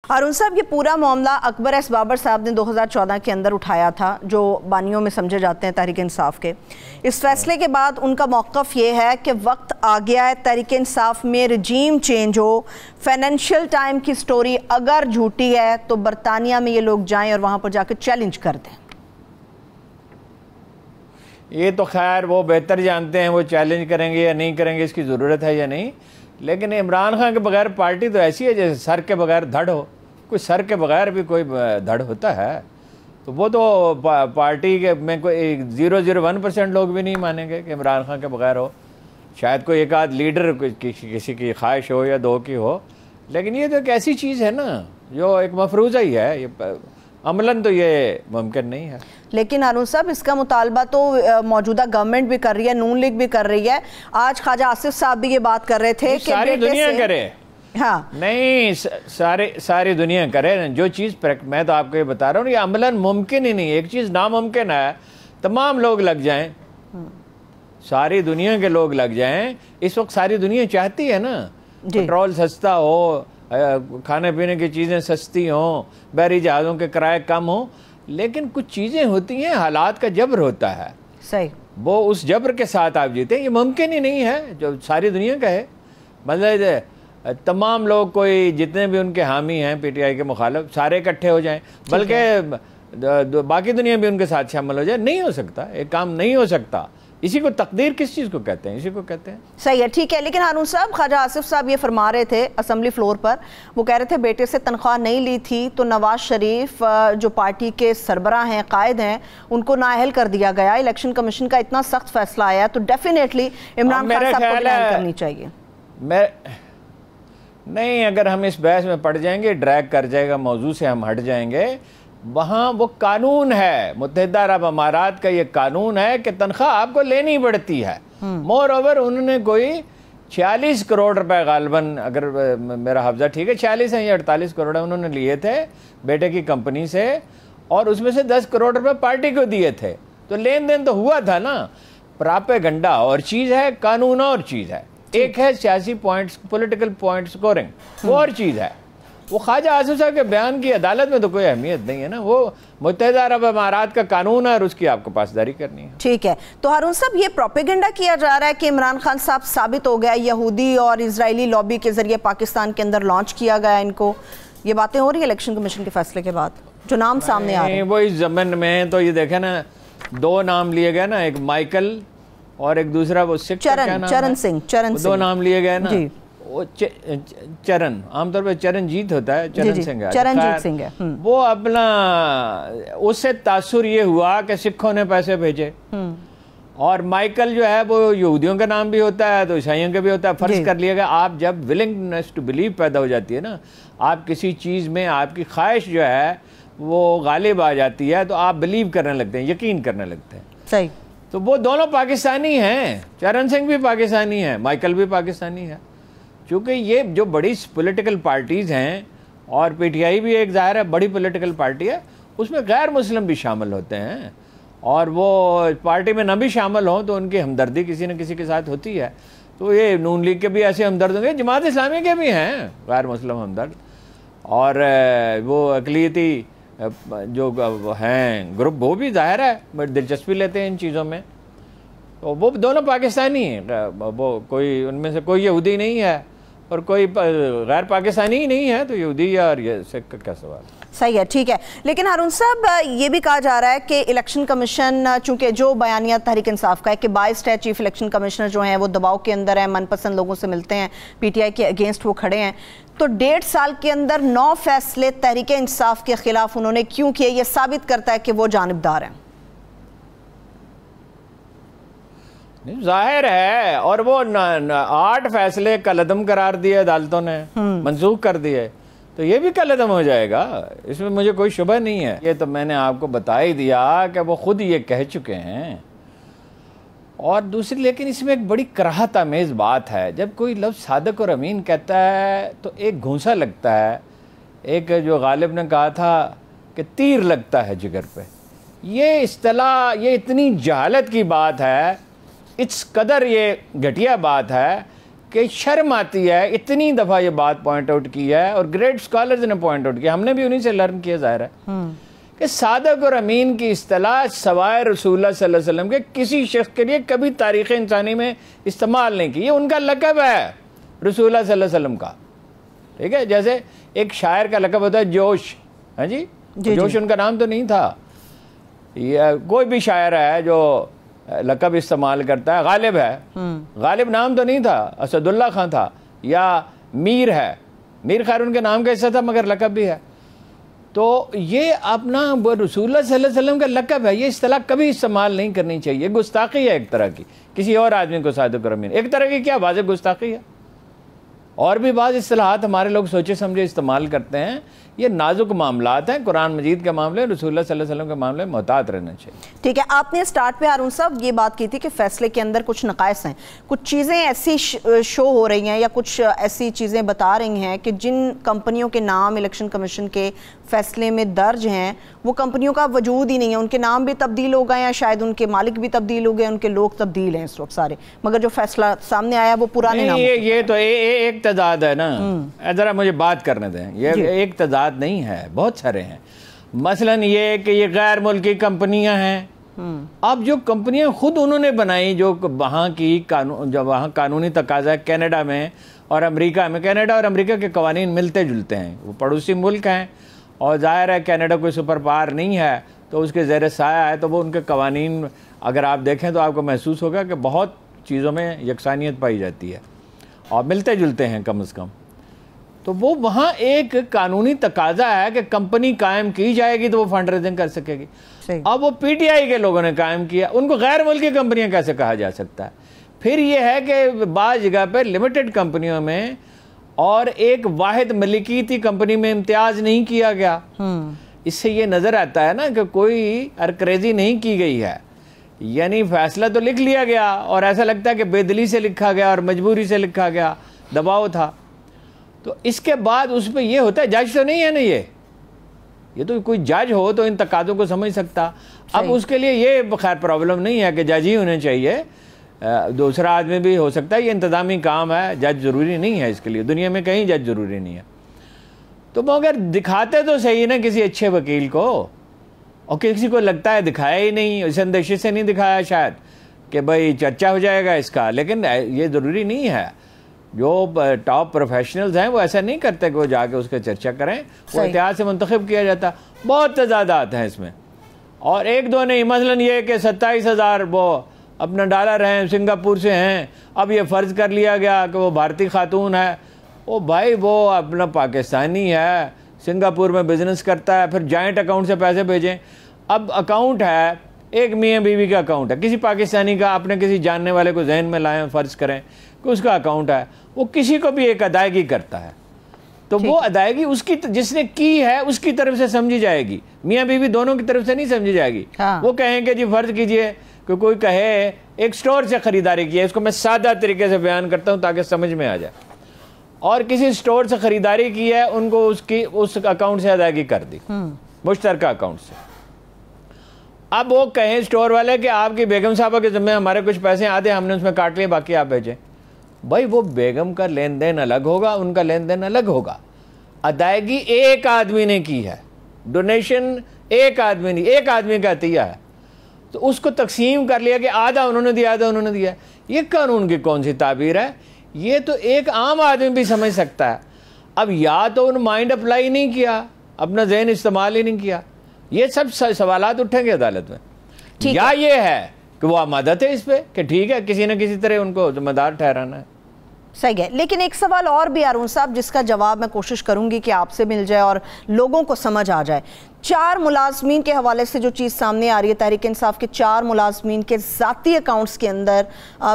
अरुण साहब, ये पूरा मामला अकबर एस बाबर साहब ने 2014 के अंदर उठाया था, जो बानियों में समझे जाते हैं तहरीक इंसाफ के। इस फैसले के बाद उनका मौक़िफ़ ये है कि वक्त आ गया है तहरीक इंसाफ में रजीम चेंज हो। फाइनेंशियल टाइम की स्टोरी अगर झूठी है तो बरतानिया में ये लोग जाएं और वहाँ पर जाकर चैलेंज कर दें। ये तो खैर वो बेहतर जानते हैं, वो चैलेंज करेंगे या नहीं करेंगे, इसकी ज़रूरत है या नहीं। लेकिन इमरान खान के बगैर पार्टी तो ऐसी है जैसे सर के बगैर धड़ हो। कोई सर के बगैर भी कोई धड़ होता है? तो वो तो पार्टी के में कोई 0.01% लोग भी नहीं मानेंगे कि इमरान खान के बगैर हो। शायद कोई एक आध लीडर किसी की ख्वाहिश हो या दो की हो, लेकिन ये तो एक ऐसी चीज़ है ना जो एक मफरूज़ा ही है। ये अमलन तो ये मुमकिन नहीं है। लेकिन अरुण साहब, इसका मुतालबा तो मौजूदा गवर्नमेंट भी कर रही है, नून लीग भी कर रही है। आज ख्वाजा आसिफ साहब भी ये बात कर रहे थे कि सारी दुनिया करे। हाँ, नहीं, सारी दुनिया करे जो चीज़। मैं तो आपको ये बता रहा हूँ, ये अमलन मुमकिन ही नहीं। एक चीज़ नामुमकिन है, तमाम लोग लग जाएं, सारी दुनिया के लोग लग जाएं। इस वक्त सारी दुनिया चाहती है ना पेट्रोल सस्ता हो, खाने पीने की चीज़ें सस्ती हों, बहरी जहाज़ों के किराए कम हों। लेकिन कुछ चीज़ें होती हैं, हालात का जबर होता है। सही, वो उस जबर के साथ आप जीते। ये मुमकिन ही नहीं है जो सारी दुनिया का है। मतलब तमाम लोग, कोई जितने भी उनके हामी हैं पीटीआई के मुखालिफ, सारे इकट्ठे हो जाएं, बल्कि बाकी दुनिया भी उनके साथ शामिल हो जाए। नहीं हो सकता, एक काम नहीं हो सकता। इसी को तकदीर किस चीज़ को कहते हैं? इसी को कहते हैं। सही है, ठीक है। लेकिन हारून साहब, ख्वाजा आसिफ साहब ये फरमा रहे थे असम्बली फ्लोर पर, वो कह रहे थे बेटे से तनख्वाह नहीं ली थी तो नवाज शरीफ जो पार्टी के सरबराह हैं, कायद हैं, उनको नाअहल कर दिया गया। इलेक्शन कमीशन का इतना सख्त फैसला आया तो डेफिनेटली इमरान खान साहब को डिनाई करनी चाहिए। नहीं, अगर हम इस बहस में पड़ जाएंगे, ड्रैग कर जाएगा, मौजू से हम हट जाएंगे। वहाँ वो कानून है, मुत्तहिदा अरब अमारात का ये कानून है कि तनख्वाह आपको लेनी पड़ती है। मोर ओवर उन्होंने कोई 46 करोड़ रुपए गालबन, अगर मेरा हफ्जा ठीक है, 46 है या 48 करोड़ उन्होंने लिए थे बेटे की कंपनी से, और उसमें से 10 करोड़ रुपए पार्टी को दिए थे। तो लेन देन तो हुआ था ना। प्रोपेगेंडा और चीज़ है, कानून और चीज़ है। एक है सियासी पॉइंट्स, पॉलिटिकल पॉइंट स्कोरिंग, वो और चीज़ है। वो ख्वाजा आसिफ साहब के बयान की अदालत में तो कोई अहमियत नहीं है ना। वो मुत्तहिदा अरब अमारात का कानून है और उसकी आपको पासदारी करनी है। ठीक है। तो हारून साहब, ये प्रोपेगेंडा किया जा रहा है कि इमरान खान साहब साबित हो गया, यहूदी और इजरायली लॉबी के जरिए पाकिस्तान के अंदर लॉन्च किया गया इनको। ये बातें हो रही है इलेक्शन कमीशन के फैसले के बाद, जो नाम सामने आ रहे हैं। वो इस जमन में तो ये देखे ना, दो नाम लिए गए ना, एक माइकल और एक दूसरा वो चरण सिंह। दो नाम लिए गए ना। वो चरण, आमतौर पर चरणजीत होता है, चरणजीत सिंह है। वो अपना, उससे तासुर ये हुआ कि सिखों ने पैसे भेजे, और माइकल जो है वो यहूदियों का नाम भी होता है तो ईसाइयों का भी होता है। फर्ज कर लिया गया। आप जब विलिंगनेस टू बिलीव पैदा हो जाती है ना, आप किसी चीज़ में आपकी ख्वाहिश जो है वो गालिब आ जाती है, तो आप बिलीव करने लगते हैं, यकीन करने लगते हैं। सही। तो वो दोनों पाकिस्तानी हैं, चरण सिंह भी पाकिस्तानी है, माइकल भी पाकिस्तानी है। क्योंकि ये जो बड़ी पॉलिटिकल पार्टीज़ हैं, और पीटीआई भी एक ज़ाहिर है बड़ी पॉलिटिकल पार्टी है, उसमें गैर मुस्लिम भी शामिल होते हैं, और वो पार्टी में न भी शामिल हों तो उनकी हमदर्दी किसी न किसी के साथ होती है। तो ये नून लीग के भी ऐसे हमदर्द होंगे, जमात इस्लामी के भी हैं गैर मुस्लिम हमदर्द, और वो अक़लियती जो हैं ग्रुप, वो भी ज़ाहिर है बट दिलचस्पी लेते हैं इन चीज़ों में। तो वो दोनों पाकिस्तानी हैं। वो कोई उनमें से कोई यहूदी नहीं है और कोई गैर पाकिस्तानी ही नहीं है, तो यहूदी और ये सिख का क्या सवाल। सही है, ठीक है। लेकिन हारून साहब, ये भी कहा जा रहा है कि इलेक्शन कमीशन, चूंकि जो बयानिया तहरीक इंसाफ का है कि बाइस्ड है, चीफ इलेक्शन कमिश्नर जो हैं वो दबाव के अंदर हैं, मनपसंद लोगों से मिलते हैं, पीटीआई के अगेंस्ट वो खड़े हैं, तो 1.5 साल के अंदर 9 फैसले तहरीक इंसाफ के खिलाफ उन्होंने क्यों किए? ये साबित करता है कि वो जानिबदार हैं। जाहिर है, और वो 8 फैसले कलअदम करार दिए अदालतों ने, मंसूख कर दिए, तो ये भी कलअदम हो जाएगा, इसमें मुझे कोई शुबह नहीं है। ये तो मैंने आपको बता ही दिया कि वो खुद ये कह चुके हैं। और दूसरी, लेकिन इसमें एक बड़ी कराहत आमेज़ बात है, जब कोई लफ्ज़ सादिक और अमीन कहता है तो एक घूंसा लगता है। एक जो गालिब ने कहा था कि तीर लगता है जिगर पे। ये इस्तिलाह, ये इतनी जहालत की बात है, इस कदर ये घटिया बात है कि शर्म आती है, इतनी दफ़ा ये बात पॉइंट आउट की है और ग्रेट स्कॉलर्स ने पॉइंट आउट किया, हमने भी उन्हीं से लर्न किया, ज़ाहिर है कि सादक और अमीन की इस्तिलाह सवाए रसूलुल्लाह सल्लल्लाहु अलैहि वसल्लम के किसी शख्स के लिए कभी तारीख़ इंसानी में इस्तेमाल नहीं की। ये उनका लक़ब है रसूलुल्लाह सल्लल्लाहु अलैहि वसल्लम का, ठीक है। जैसे एक शायर का लक़ब होता है जोश, हाँ जी, जोश उनका नाम तो नहीं था। ये कोई भी शायर है जो लक़ब इस्तेमाल करता है, गालिब है, गालिब नाम तो नहीं था, असदुल्ला खां था, या मीर है, मीर खैर उनके नाम का हिस्सा था मगर लक़ब भी है। तो ये अपना रसूलुल्लाह सल्लल्लाहु अलैहि वसल्लम का लक़ब है, ये इस्तिलाह कभी इस्तेमाल नहीं करनी चाहिए। गुस्ताखी है एक तरह की, किसी और आदमी को सादिक और अमीन, एक तरह की क्या वाज़ेह गुस्ताखी है। और भी बाज़ इस्तिलाहात हमारे लोग सोचे समझे इस्तेमाल करते हैं, ये नाजुक मामलात हैं। कुरान मजीद के मामले, रसूलुल्लाह सल्लल्लाहु अलैहि वसल्लम के मामले में मोहतात रहना चाहिए। ठीक है, आपने स्टार्ट पे हारून साहब ये बात की थी कि फैसले के अंदर कुछ नकाइस हैं, कुछ चीज़ें ऐसी शो हो रही हैं या कुछ ऐसी चीज़ें बता रही हैं कि जिन कंपनियों के नाम इलेक्शन कमीशन के फैसले में दर्ज हैं वो कंपनियों का वजूद ही नहीं है, उनके नाम भी तब्दील हो गए हैं, शायद उनके मालिक भी तब्दील हो गए, उनके लोग तब्दील हैं इस वक्त सारे, मगर जो फैसला सामने आया वो पुराने नाम। ये तो एक तजाद है ना, ज़रा मुझे बात करने दें। ये एक तजाद नहीं है, बहुत सारे हैं। मसलन ये कि ये गैर मुल्की कंपनियां हैं, अब जो कंपनियां खुद उन्होंने बनाई, जो वहाँ की कानून, जो वहाँ कानूनी तकाजा है कनाडा में और अमेरिका में, कनाडा और अमेरिका के कवानीन मिलते जुलते हैं, वो पड़ोसी मुल्क हैं और ज़ाहिर है कनाडा कोई सुपर पावर नहीं है तो उसके ज़ेर साया है, तो वो उनके कवानीन अगर आप देखें तो आपको महसूस होगा कि बहुत चीज़ों में यकसानियत पाई जाती है और मिलते जुलते हैं कम से कम। तो वो वहाँ एक कानूनी तकाजा है कि कंपनी कायम की जाएगी तो वो फंड रेजिंग कर सकेगी। अब वो पीटीआई के लोगों ने कायम किया, उनको गैर मुल्की कंपनियां कैसे कहा जा सकता है? फिर ये है कि बाज़ जगह पर लिमिटेड कंपनियों में और एक वाहिद मलिकीती कंपनी में इम्तियाज नहीं किया गया। इससे ये नज़र आता है ना कि कोई अरक्रेजी नहीं की गई है, यानी फैसला तो लिख लिया गया और ऐसा लगता है कि बेदली से लिखा गया और मजबूरी से लिखा गया, दबाव था। तो इसके बाद उस पर यह होता है, जज तो नहीं है ना ये तो कोई जज हो तो इन तकादों को समझ सकता। अब उसके लिए ये खैर प्रॉब्लम नहीं है कि जज ही होने चाहिए, दूसरा आदमी भी हो सकता है, ये इंतज़ामी काम है, जज ज़रूरी नहीं है इसके लिए, दुनिया में कहीं जज ज़रूरी नहीं है। तो मगर दिखाते तो सही ना किसी अच्छे वकील को, और किसी को लगता है दिखाया ही नहीं, इस अंदेशे से नहीं दिखाया शायद कि भाई चर्चा हो जाएगा इसका, लेकिन ये ज़रूरी नहीं है। जो टॉप प्रोफेशनल्स हैं वो ऐसा नहीं करते कि वो जाके उसकी चर्चा करें, वो इतिहास से मुंतखब किया जाता। बहुत तजादात हैं इसमें, और एक दो नहीं। मसलन ये कि 27,000 वो अपना डॉलर हैं, सिंगापुर से हैं, अब ये फ़र्ज़ कर लिया गया कि वो भारतीय खातून है। ओ भाई वो अपना पाकिस्तानी है, सिंगापुर में बिज़नेस करता है, फिर जॉइंट अकाउंट से पैसे भेजें। अब अकाउंट है, एक मियाँ बीवी का अकाउंट है, किसी पाकिस्तानी का, अपने किसी जानने वाले को जहन में लाएं, फ़र्ज़ करें कि उसका अकाउंट है, वो किसी को भी एक अदायगी करता है, तो वो अदायगी उसकी जिसने की है उसकी तरफ से समझी जाएगी, मियाँ बीवी दोनों की तरफ से नहीं समझी जाएगी। वो कहेंगे जी फ़र्ज़ कीजिए कि कोई कहे एक स्टोर से ख़रीदारी की है, इसको मैं सादा तरीके से बयान करता हूँ ताकि समझ में आ जाए, और किसी स्टोर से ख़रीदारी की है, उनको उसकी उस अकाउंट से अदायगी कर दी, मुश्तरका अकाउंट से। अब वो कहें स्टोर वाले कि आपकी बेगम साहबा के ज़िम्मे हमारे कुछ पैसे आते हैं, हमने उसमें काट लिए, बाकी आप भेजें। भाई वो बेगम का लेन देन अलग होगा, उनका लेन देन अलग होगा। अदायगी एक आदमी ने की है, डोनेशन एक आदमी ने, एक आदमी का अतिया है, तो उसको तकसीम कर लिया कि आधा उन्होंने दिया, आधा उन्होंने दिया। ये कानून की कौन सी ताबीर है? ये तो एक आम आदमी भी समझ सकता है। अब या तो उन माइंड अप्लाई नहीं किया, अपना जहन इस्तेमाल ही नहीं किया, ये सब सवालात उठेंगे अदालत में, या ये है कि वो आमादत है इस पे कि ठीक है किसी न किसी तरह उनको जिम्मेदार ठहराना है। सही है, लेकिन एक सवाल और भी हारून साहब जिसका जवाब मैं कोशिश करूंगी कि आपसे मिल जाए और लोगों को समझ आ जाए। 4 मुलाजमीन के हवाले से जो चीज़ सामने आ रही है, तहरीक इंसाफ के 4 मुलाजमीन के ज़ाती अकाउंट्स के अंदर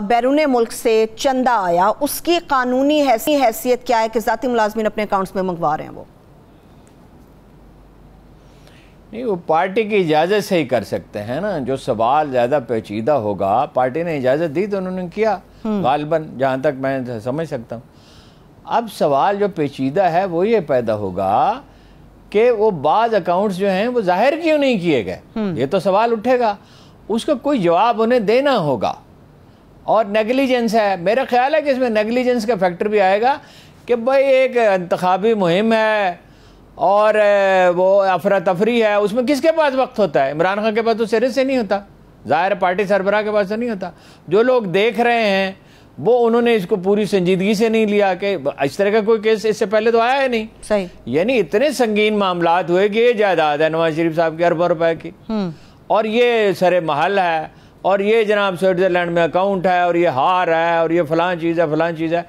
बैरून मुल्क से चंदा आया, उसकी कानूनी हैसियत क्या है कि ज़ाती मुलाजमीन अपने अकाउंट्स में मंगवा रहे हैं? वो नहीं, वो पार्टी की इजाज़त से ही कर सकते हैं ना। जो सवाल ज़्यादा पेचीदा होगा, पार्टी ने इजाज़त दी तो उन्होंने किया गालिबन, जहाँ तक मैं समझ सकता हूँ। अब सवाल जो पेचीदा है वो ये पैदा होगा कि वो बाज़ अकाउंट्स जो हैं वो जाहिर क्यों नहीं किए गए, ये तो सवाल उठेगा, उसका कोई जवाब उन्हें देना होगा। और नेगलिजेंस है। मेरा ख्याल है कि इसमें नेगलिजेंस का फैक्टर भी आएगा कि भाई एक इंतखाबी मुहिम है और वो अफरा तफरी है, उसमें किसके पास वक्त होता है? इमरान खान के पास तो सिरे से नहीं होता, ज़ाहिर पार्टी सरबराह के पास तो नहीं होता। जो लोग देख रहे हैं वो उन्होंने इसको पूरी संजीदगी से नहीं लिया कि इस तरह का कोई केस इससे पहले तो आया है नहीं। सही, यानी इतने संगीन मामलात हुए कि ये जायदाद है नवाज शरीफ साहब की अरबों रुपए की, और ये सरे महल है, और ये जनाब स्विट्जरलैंड में अकाउंट है, और ये हार है, और ये फलां चीज़ है फलां चीज़ है,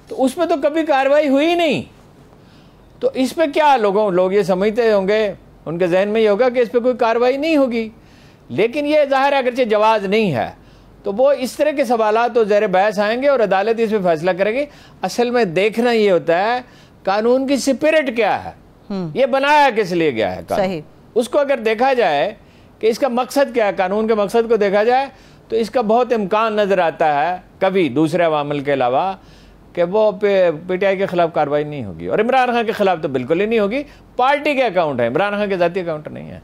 तो उसमें तो कभी कार्रवाई हुई ही नहीं। तो इस पर क्या लोग ये समझते होंगे, उनके जहन में ये होगा कि इस पर कोई कार्रवाई नहीं होगी। लेकिन ये ज़ाहिर है अगरचे जवाज़ नहीं है, तो वो इस तरह के सवाल तो ज़ेर बहस आएंगे और अदालत इस पर फैसला करेगी। असल में देखना ये होता है कानून की स्पिरिट क्या है, ये बनाया किस लिए गया है कानून, उसको अगर देखा जाए कि इसका मकसद क्या है, कानून के मकसद को देखा जाए तो इसका बहुत इम्कान नज़र आता है कभी दूसरे अवामिल के अलावा कि वो PTI के खिलाफ कार्रवाई नहीं होगी, और इमरान खान के खिलाफ तो बिल्कुल ही नहीं होगी। पार्टी के अकाउंट है, इमरान खान के ज़ाती अकाउंट नहीं है।